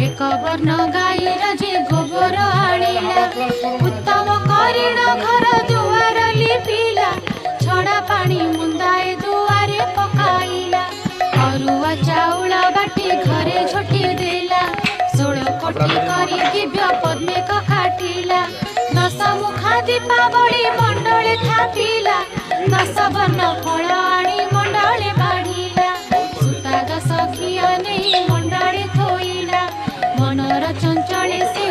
एक वर्ण गाईर जे गोबर आनिला उत्तम करिण घर दुआर लिपिला छड़ा पानी मुंदाए दुआरे पकाइला अरुआ चाउल बाटी घरे झोटी देला 16 कोटी करी दिव्य पद्मे काटिला 10 मुखा दीपावली मंडले थापिला 10 वर्ण फल आनी मंडले बाढ़िला सुता 10 घिया नहीं मंडले थोइला मनर चंचले से